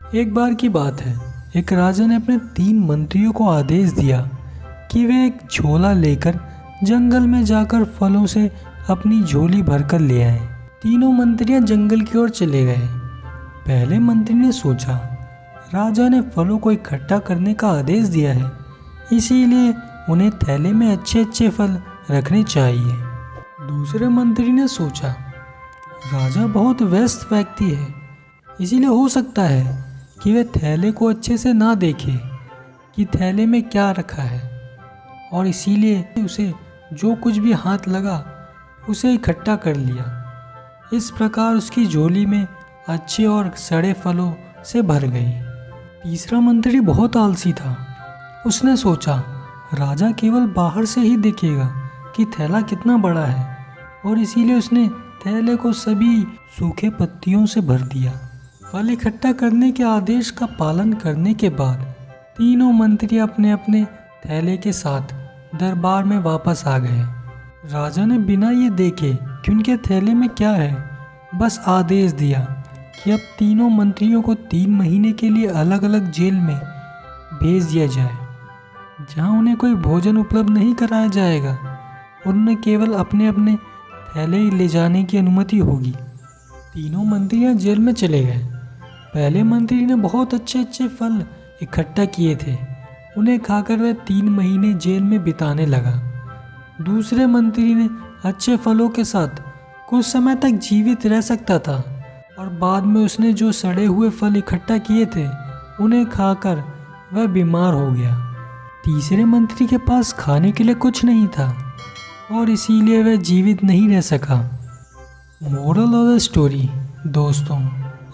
एक बार की बात है, एक राजा ने अपने 3 मंत्रियों को आदेश दिया कि वे एक झोला लेकर जंगल में जाकर फलों से अपनी झोली भरकर ले आए। तीनों मंत्रियां जंगल की ओर चले गए। पहले मंत्री ने सोचा, राजा ने फलों को इकट्ठा करने का आदेश दिया है, इसीलिए उन्हें थैले में अच्छे अच्छे फल रखने चाहिए। दूसरे मंत्री ने सोचा, राजा बहुत व्यस्त व्यक्ति है, इसीलिए हो सकता है कि वे थैले को अच्छे से ना देखे कि थैले में क्या रखा है, और इसीलिए उसे जो कुछ भी हाथ लगा उसे इकट्ठा कर लिया। इस प्रकार उसकी झोली में अच्छे और सड़े फलों से भर गई। तीसरा मंत्री बहुत आलसी था। उसने सोचा, राजा केवल बाहर से ही देखेगा कि थैला कितना बड़ा है, और इसीलिए उसने थैले को सभी सूखे पत्तियों से भर दिया। फल इकट्ठा करने के आदेश का पालन करने के बाद तीनों मंत्री अपने अपने थैले के साथ दरबार में वापस आ गए। राजा ने बिना ये देखे कि उनके थैले में क्या है, बस आदेश दिया कि अब तीनों मंत्रियों को 3 महीने के लिए अलग अलग जेल में भेज दिया जाए, जहां उन्हें कोई भोजन उपलब्ध नहीं कराया जाएगा और उन्हें केवल अपने अपने थैले ले जाने की अनुमति होगी। तीनों मंत्री जेल में चले गए। पहले मंत्री ने बहुत अच्छे अच्छे फल इकट्ठा किए थे, उन्हें खाकर वह 3 महीने जेल में बिताने लगा। दूसरे मंत्री ने अच्छे फलों के साथ कुछ समय तक जीवित रह सकता था, और बाद में उसने जो सड़े हुए फल इकट्ठा किए थे उन्हें खाकर वह बीमार हो गया। तीसरे मंत्री के पास खाने के लिए कुछ नहीं था, और इसीलिए वह जीवित नहीं रह सका। मोरल ऑफ द स्टोरी दोस्तों,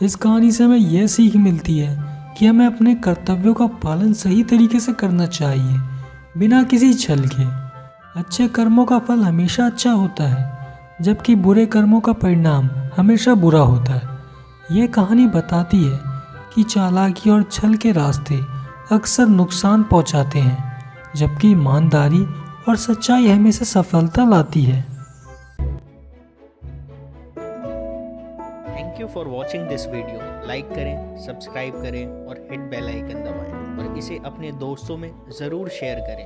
इस कहानी से हमें यह सीख मिलती है कि हमें अपने कर्तव्यों का पालन सही तरीके से करना चाहिए, बिना किसी छल के। अच्छे कर्मों का फल हमेशा अच्छा होता है, जबकि बुरे कर्मों का परिणाम हमेशा बुरा होता है। यह कहानी बताती है कि चालाकी और छल के रास्ते अक्सर नुकसान पहुंचाते हैं, जबकि ईमानदारी और सच्चाई हमेशा सफलता लाती है। Thank you for watching this video. Like करें, सब्सक्राइब करें और हिट बेल आइकन दबाएं, और इसे अपने दोस्तों में ज़रूर शेयर करें।